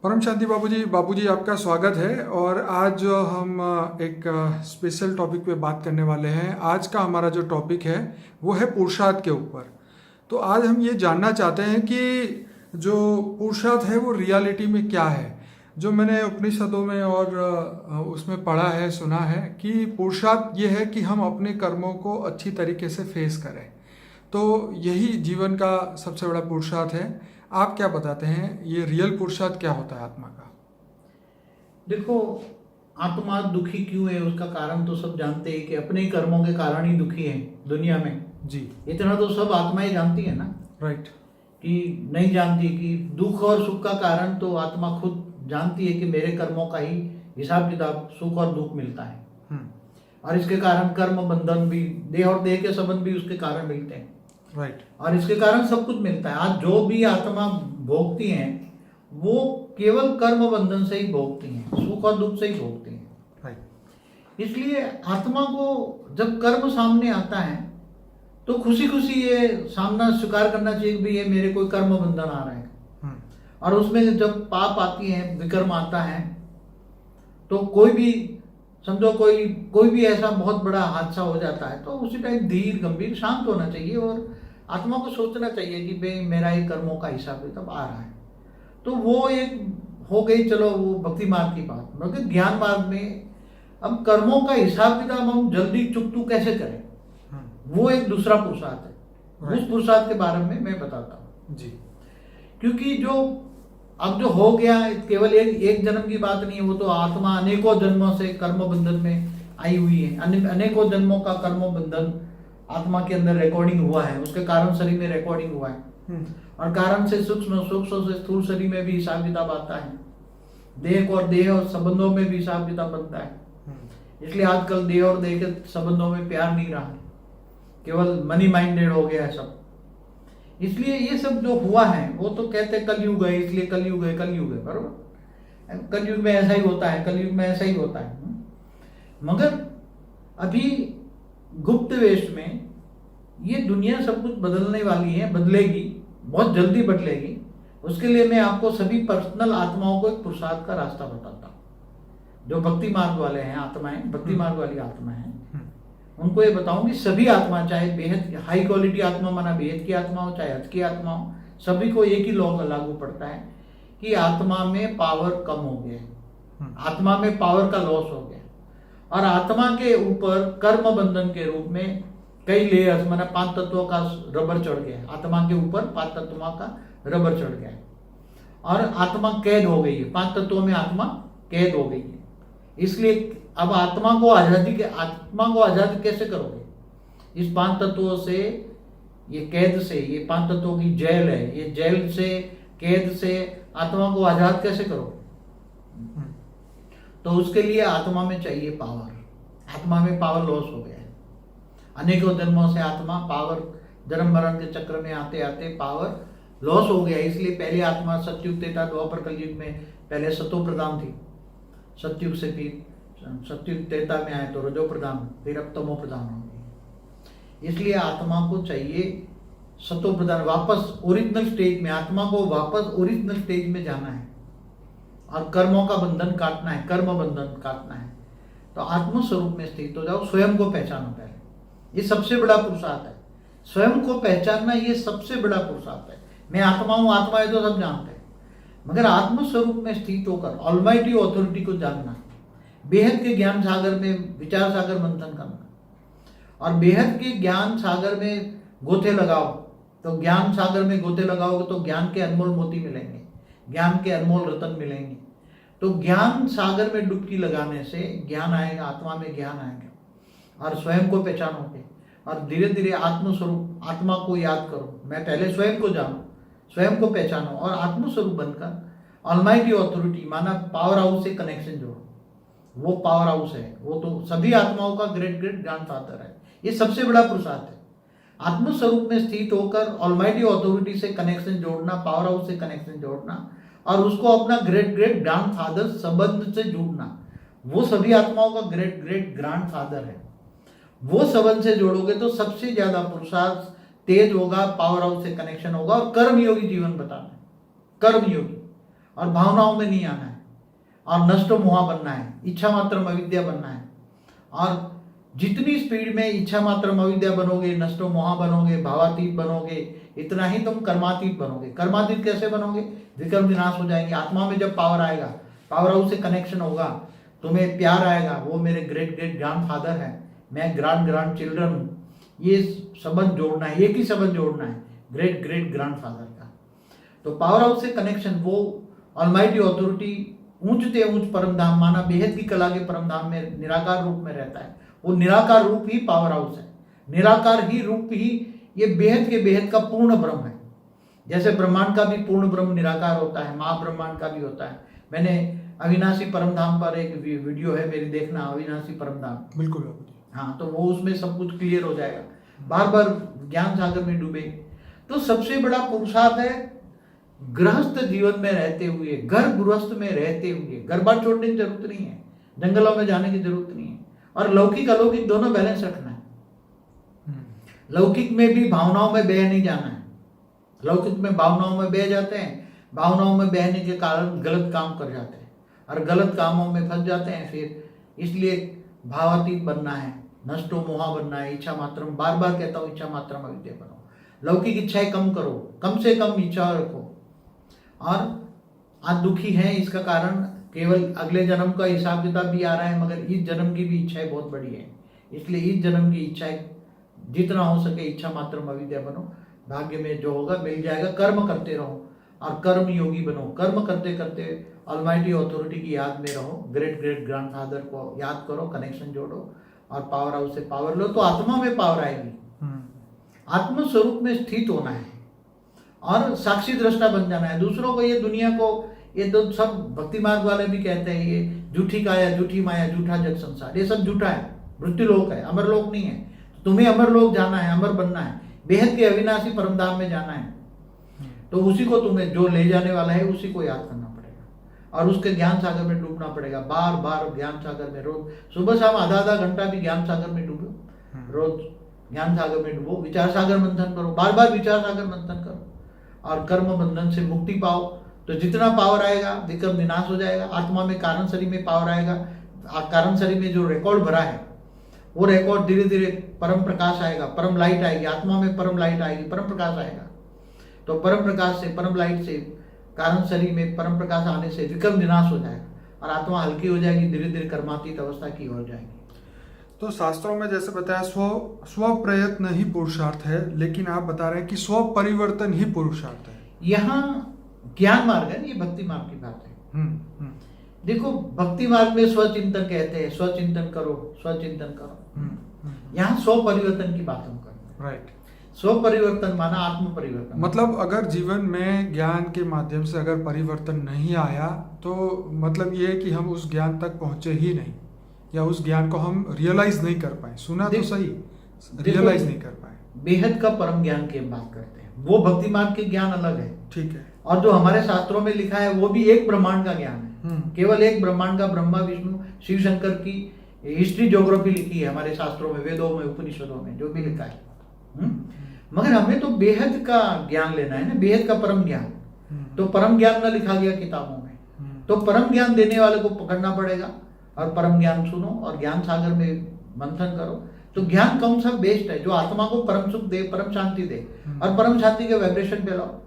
परम शांति बाबूजी आपका स्वागत है। और आज हम एक स्पेशल टॉपिक पे बात करने वाले हैं। आज का हमारा जो टॉपिक है वो है पुरुषार्थ के ऊपर। तो आज हम ये जानना चाहते हैं कि जो पुरुषार्थ है वो रियलिटी में क्या है। जो मैंने उपनिषदों में और उसमें पढ़ा है, सुना है कि पुरुषार्थ ये है कि हम अपने कर्मों को अच्छी तरीके से फेस करें। तो यही जीवन का सबसे बड़ा पुरुषार्थ है। आप क्या बताते हैं, ये रियल पुरुषार्थ क्या होता है आत्मा का? देखो, आत्मा दुखी क्यों है उसका कारण तो सब जानते हैं कि अपने ही कर्मों के कारण ही दुखी है दुनिया में। जी, इतना तो सब आत्माएं जानती है ना, राइट। कि नहीं जानती कि दुख और सुख का कारण तो आत्मा खुद जानती है कि मेरे कर्मों का ही हिसाब किताब सुख और दुख मिलता है। हम्म, और इसके कारण कर्म बंधन भी, देह और देह के संबंध भी उसके कारण मिलते हैं। राइट। और इसके कारण सब कुछ मिलता है। आज जो भी आत्मा भोगती हैं वो केवल कर्म बंधन से ही भोगती हैं, सुख और दुख से ही भोगती हैं। राइट। इसलिए आत्मा को जब कर्म सामने आता है तो खुशी खुशी ये सामना स्वीकार करना चाहिए कि भाई ये मेरे कोई कर्म बंधन आ रहा है। हम्म, और उसमें जब पाप आती है, विकर्म आता है, तो कोई भी समझो कोई भी ऐसा बहुत बड़ा हादसा हो जाता है तो उसी टाइम धीर गंभीर शांत होना चाहिए और आत्मा को सोचना चाहिए कि भाई मेरा ये कर्मों का हिसाब किताब आ रहा है। तो वो एक हो गई, चलो वो भक्ति मार्ग की बात। मगर ज्ञान मार्ग में अब कर्मों का हिसाब किताब हम जल्दी चुकतू कैसे करें, वो एक दूसरा पुरुषार्थ है। उस पुरुषार्थ के बारे में मैं बताता हूँ। जी। क्योंकि जो अब जो हो गया केवल एक जन्म की बात नहीं है, वो तो आत्मा अनेकों जन्मों से कर्म बंधन में आई हुई है। अनेकों जन्मों का कर्म बंधन आत्मा के अंदर रिकॉर्डिंग हुआ है, उसके कारण शरीर में रिकॉर्डिंग हुआ है। और कारण से सूक्ष्म से स्थूल शरीर में भी हिसाब किताब आता है। देह और संबंधों में भी हिसाब किताब बनता है। इसलिए आजकल देह और देह के संबंधों में प्यार नहीं रहा, केवल मनी माइंडेड हो गया है सब। इसलिए ये सब जो हुआ है वो तो कहते हैं कलयुग है, इसलिए कलयुग है बरोबर। कलयुग में ऐसा ही होता है, कलयुग में ऐसा ही होता है। मगर अभी गुप्त वेश में ये दुनिया सब कुछ बदलने वाली है, बदलेगी, बहुत जल्दी बदलेगी। उसके लिए मैं आपको सभी पर्सनल आत्माओं को एक पुरुषार्थ का रास्ता बताता हूँ। जो भक्ति मार्ग वाले हैं आत्माएं, भक्ति मार्ग वाली आत्मा है, उनको ये बताऊंगी सभी आत्मा, चाहे बेहद हाई क्वालिटी आत्मा माना बेहद की आत्मा हो, चाहे हद की आत्मा हो, सभी को एक ही लॉ लागू पड़ता है कि आत्मा में पावर कम हो गया, आत्मा में पावर का लॉस हो गया। और आत्मा के ऊपर कर्म बंधन के रूप में कई लेयर्स माना 5 तत्वों का रबर चढ़ गया। आत्मा के ऊपर 5 तत्वों का रबर चढ़ गया और आत्मा कैद हो गई है। 5 तत्वों में आत्मा कैद हो गई है। इसलिए अब आत्मा को आजाद कैसे करोगे? इस 5 तत्वों से, ये कैद से, ये 5 तत्वों की जेल है, ये जेल से, कैद से आत्मा को आजाद कैसे करोगे? तो उसके लिए आत्मा में चाहिए पावर। आत्मा में पावर लॉस हो गया है। अनेकों जन्मों से आत्मा पावर, जन्म मरण के चक्र में आते आते पावर लॉस हो गया। इसलिए पहले आत्मा सतयुग त्रेता द्वापर कलयुग में पहले सतो प्रधान थी, सतयुग से फिर सतयुग त्रेता में आए तो रजो प्रधान, फिर अब तमो प्रधान हो गई। इसलिए आत्मा को चाहिए सतो प्रधान, वापस ओरिजिनल स्टेज में, आत्मा को वापस ओरिजिनल स्टेज में जाना है और कर्मों का बंधन काटना है, कर्म बंधन काटना है। तो आत्म स्वरूप में स्थित हो जाओ, स्वयं को पहचानो पहले। ये सबसे बड़ा पुरुषार्थ है, स्वयं को पहचानना, ये सबसे बड़ा पुरुषार्थ है। मैं आत्मा हूं, आत्मा है तो सब जानते हैं, मगर आत्म स्वरूप में स्थित होकर ऑलमाइटी ऑथोरिटी को जानना, बेहद के ज्ञान सागर में विचार सागर मंथन करना। और बेहद के ज्ञान सागर में गोते लगाओ, तो ज्ञान सागर में गोते लगाओगे तो ज्ञान के अनमोल मोती मिलेंगे, ज्ञान के अनमोल रतन मिलेंगे। तो ज्ञान सागर में डुबकी लगाने से ज्ञान आएगा, आत्मा में ज्ञान आएगा और स्वयं को पहचानोगे। और धीरे धीरे आत्मस्वरूप, आत्मा को याद करो, मैं पहले स्वयं को जानो, स्वयं को पहचानो और आत्मस्वरूप बनकर ऑलमाइटी ऑथोरिटी माना पावर हाउस से कनेक्शन जोड़ो। वो पावर हाउस है, वो तो सभी आत्माओं का ग्रेट ग्रैंडफादर है। ये सबसे बड़ा पुरुषार्थ है, आत्मस्वरूप में स्थित होकर ऑलमाइटी ऑथोरिटी से कनेक्शन जोड़ना, पावर हाउस से कनेक्शन जोड़ना और उसको अपना ग्रेट ग्रैंडफादर संबंध से जोड़ना। वो सभी आत्माओं का ग्रेट ग्रैंडफादर है। वो संबंध से जोड़ोगे तो सबसे ज्यादा पुरुषार्थ तेज होगा, पावर हाउस से कनेक्शन होगा और कर्मयोगी जीवन बताना है, कर्मयोगी। और भावनाओं में नहीं आना है, और नष्टो मोहा बनना है, इच्छा मात्रम अविद्या बनना है। और जितनी स्पीड में इच्छा मात्रम अविद्या बनोगे, नष्टो मोहा बनोगे, भावातीत बनोगे, इतना ही तुम कर्मातीत बनोगे। कर्मातीत कैसे बनोगे? विकर्म विनाश हो जाएंगे। आत्मा में जब पावर आएगा, पावर हाउस से कनेक्शन होगा, तुम्हें प्यार आएगा, वो मेरे ग्रेट ग्रेट ग्रैंड फादर है, मैं ग्रांड ग्रांड चिल्ड्रन हूँ, ये संबंध जोड़ना है, एक ही संबंध जोड़ना है ग्रेट ग्रेट ग्रैंड फादर का। तो पावर हाउस से कनेक्शन, वो ऑलमाइटी अथॉरिटी ऊंच से ऊंच परम धाम, माना बेहद की कला के परम धाम में निराकार रूप में रहता है। वो निराकार रूप ही पावर हाउस है, निराकार ही रूप ही ये बेहद के बेहद का पूर्ण ब्रह्म है। जैसे ब्रह्मांड का भी पूर्ण ब्रह्म निराकार होता है, महाब्रह्मांड का भी होता है। मैंने अविनाशी परम धाम पर एक वीडियो है मेरी, देखना, अविनाशी परम धाम। बिल्कुल बाबूजी। हाँ, तो वो उसमें सब कुछ क्लियर हो जाएगा। बार बार ज्ञान सागर में डूबे। तो सबसे बड़ा पुरुषार्थ है गृहस्थ जीवन में रहते हुए, घर गृहस्थ में रहते हुए, घर बार छोड़ने की जरूरत नहीं है, जंगलों में जाने की जरूरत नहीं है, और लौकिक अलौकिक दोनों बैलेंस रखना है। लौकिक में भी भावनाओं में बह नहीं जाना है। लौकिक में भावनाओं में बह जाते हैं, भावनाओं में बहने के कारण गलत काम कर जाते हैं और गलत कामों में फंस जाते हैं। फिर इसलिए भावातीत बनना है, नष्टो मोहा बनना है, इच्छा मात्रम, बार बार कहता हूँ, इच्छा मात्रम अविद्या बनो। लौकिक इच्छाएं कम करो, कम से कम इच्छा रखो। और आज दुखी है, इसका कारण केवल अगले जन्म का हिसाब किताब भी आ रहा है, मगर इस जन्म की भी इच्छाएं बहुत बड़ी है। इसलिए इस जन्म की इच्छाएं जितना हो सके इच्छा मात्रम अविद्या बनो। भाग्य में जो होगा मिल जाएगा। कर्म करते रहो और कर्म योगी बनो। कर्म करते करते ऑलमाइटी अथॉरिटी की याद में रहो, ग्रेट ग्रेट ग्रैंडफादर को याद करो, कनेक्शन जोड़ो और पावर हाउस से पावर लो, तो आत्मा में पावर आएगी। आत्म स्वरूप में स्थित होना है और साक्षी दृष्टा बन जाना है। दूसरों को, ये दुनिया को, ये तो सब भक्ति मार्ग वाले भी कहते हैं, ये झूठी काया, झूठी माया, झूठा जग संसार, ये सब झूठा है, मृत्यु लोक है, अमर लोक नहीं है। तुम्हें अमर लोक जाना है, अमर बनना है, बेहद के अविनाशी परमधाम में जाना है। तो उसी को तुम्हें, जो ले जाने वाला है, उसी को याद करना पड़ेगा और उसके ज्ञान सागर में डूबना पड़ेगा। बार बार ज्ञान सागर में, रोज सुबह शाम आधा आधा घंटा भी ज्ञान सागर में डूबो, रोज ज्ञान सागर में डूबो, विचार सागर मंथन करो, बार बार विचार सागर मंथन करो और कर्म बंधन से मुक्ति पाओ। तो जितना पावर आएगा, विक्रम विनाश हो जाएगा। आत्मा में, कारण शरीर में पावर आएगा। कारण शरीर में जो रिकॉर्ड भरा है, वो रिकॉर्ड धीरे धीरे परम प्रकाश आएगा, परम लाइट आएगी। आत्मा में परम लाइट आएगी, परम प्रकाश आएगा। तो परम प्रकाश से, परम लाइट से, कारण शरीर में परम प्रकाश आने से विक्रम विनाश हो जाएगा और आत्मा हल्की हो जाएगी, धीरे धीरे कर्मातीत अवस्था की ओर जाएगी। तो शास्त्रों में जैसे बताया, स्व प्रयत्न ही पुरुषार्थ है, लेकिन आप बता रहे हैं कि स्व परिवर्तन ही पुरुषार्थ है। यहाँ ज्ञान मार्ग है, ये भक्ति मार्ग की बात है। देखो, भक्ति मार्ग में स्वचिंतन कहते हैं, स्वचिंतन करो, स्वचिंतन करो। यहाँ स्व परिवर्तन की बात हम कर रहे हैं। राइट। स्व परिवर्तन माना आत्म परिवर्तन। मतलब अगर जीवन में ज्ञान के माध्यम से अगर परिवर्तन नहीं आया, तो मतलब ये है कि हम उस ज्ञान तक पहुंचे ही नहीं, या उस ज्ञान को हम रियलाइज नहीं कर पाए। सुना तो सही, रियलाइज नहीं कर पाए। बेहद का परम ज्ञान की हम बात करते हैं, वो भक्ति मार्ग के ज्ञान अलग है। ठीक है। और जो हमारे शास्त्रों में लिखा है, वो भी एक ब्रह्मांड का ज्ञान है। केवल एक ब्रह्मांड का, ब्रह्मा विष्णु शिव शंकर की हिस्ट्री ज्योग्राफी लिखी है हमारे शास्त्रों में, वेदों में, उपनिषदों में, जो भी लिखा है। मगर हमें तो बेहद का ज्ञान लेना है ना, बेहद का परम ज्ञान। तो परम ज्ञान न लिखा गया किताबों में, तो परम ज्ञान देने वाले को पकड़ना पड़ेगा और परम ज्ञान सुनो और ज्ञान सागर में मंथन करो। तो ज्ञान कौन सा बेस्ट है, जो आत्मा को परम सुख दे, परम शांति दे और परम शांति के वाइब्रेशन फैलाओ।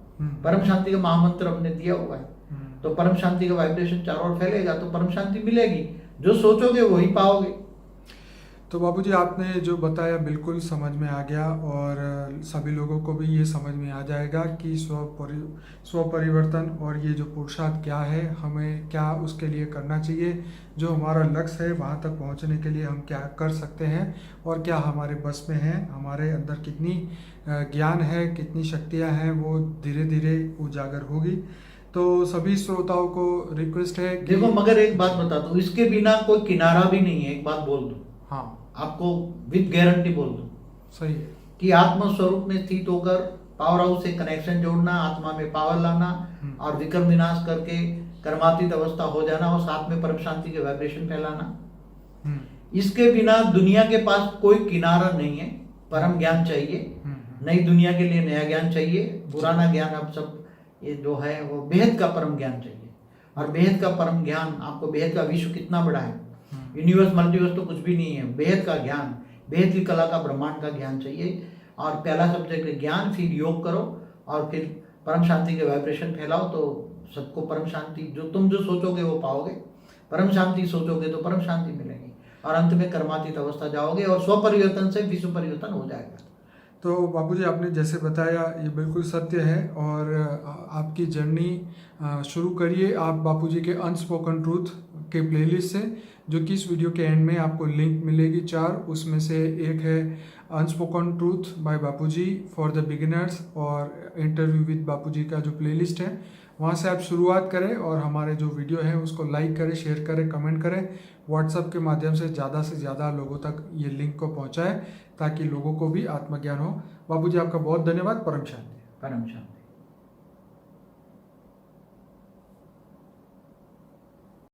परम शांति का महामंत्र हमने दिया हुआ है, तो परम शांति का वाइब्रेशन चारों ओर फैलेगा तो परम शांति मिलेगी। जो सोचोगे वही पाओगे। तो बाबूजी, आपने जो बताया बिल्कुल समझ में आ गया और सभी लोगों को भी ये समझ में आ जाएगा कि स्व परिवर्तन और ये जो पुरुषार्थ क्या है, हमें क्या उसके लिए करना चाहिए, जो हमारा लक्ष्य है वहाँ तक पहुँचने के लिए हम क्या कर सकते हैं और क्या हमारे बस में है, हमारे अंदर कितनी ज्ञान है, कितनी शक्तियाँ हैं, वो धीरे धीरे उजागर होगी। तो सभी श्रोताओं को रिक्वेस्ट है कि देखो, मगर एक बात बता दूं, इसके बिना कोई किनारा भी नहीं है। एक बात बोल दूं, हाँ, आपको विद गारंटी बोल दूं, सही है कि आत्म स्वरूप में स्थित होकर पावर हाउस से कनेक्शन जोड़ना, आत्मा में पावर लाना और विक्रम विनाश करके कर्मातीत अवस्था हो जाना और साथ में परम शांति के वाइब्रेशन फैलाना। इसके बिना दुनिया के पास कोई किनारा नहीं है। परम ज्ञान चाहिए, नई दुनिया के लिए नया ज्ञान चाहिए, पुराना ज्ञान अब सब ये जो है वो बेहद का परम ज्ञान चाहिए। और बेहद का परम ज्ञान, आपको बेहद का विश्व कितना बड़ा है, यूनिवर्स मल्टीवर्स तो कुछ भी नहीं है, बेहद का ज्ञान, बेहद की कला का, ब्रह्मांड का ज्ञान चाहिए। और पहला सब्जेक्ट है ज्ञान, फिर योग करो और फिर परम शांति के वाइब्रेशन फैलाओ, तो सबको परम शांति, तुम जो सोचोगे वो पाओगे। परम शांति सोचोगे तो परम शांति मिलेगी और अंत में कर्मातीत अवस्था जाओगे और स्व परिवर्तन से विश्व परिवर्तन हो जाएगा। तो बापूजी आपने जैसे बताया ये बिल्कुल सत्य है। और आपकी जर्नी शुरू करिए आप बापूजी के अनस्पोकन ट्रूथ के प्लेलिस्ट से, जो कि इस वीडियो के एंड में आपको लिंक मिलेगी 4, उसमें से एक है unspoken truth by Bapuji for the beginners और इंटरव्यू विद बापूजी का जो प्लेलिस्ट है, वहाँ से आप शुरुआत करें और हमारे जो वीडियो है उसको लाइक करें, शेयर करें, कमेंट करें, व्हाट्सएप के माध्यम से ज़्यादा लोगों तक ये लिंक को पहुँचाएं ताकि लोगों को भी आत्मज्ञान हो। बापूजी आपका बहुत धन्यवाद। परम शांति। परम शांति।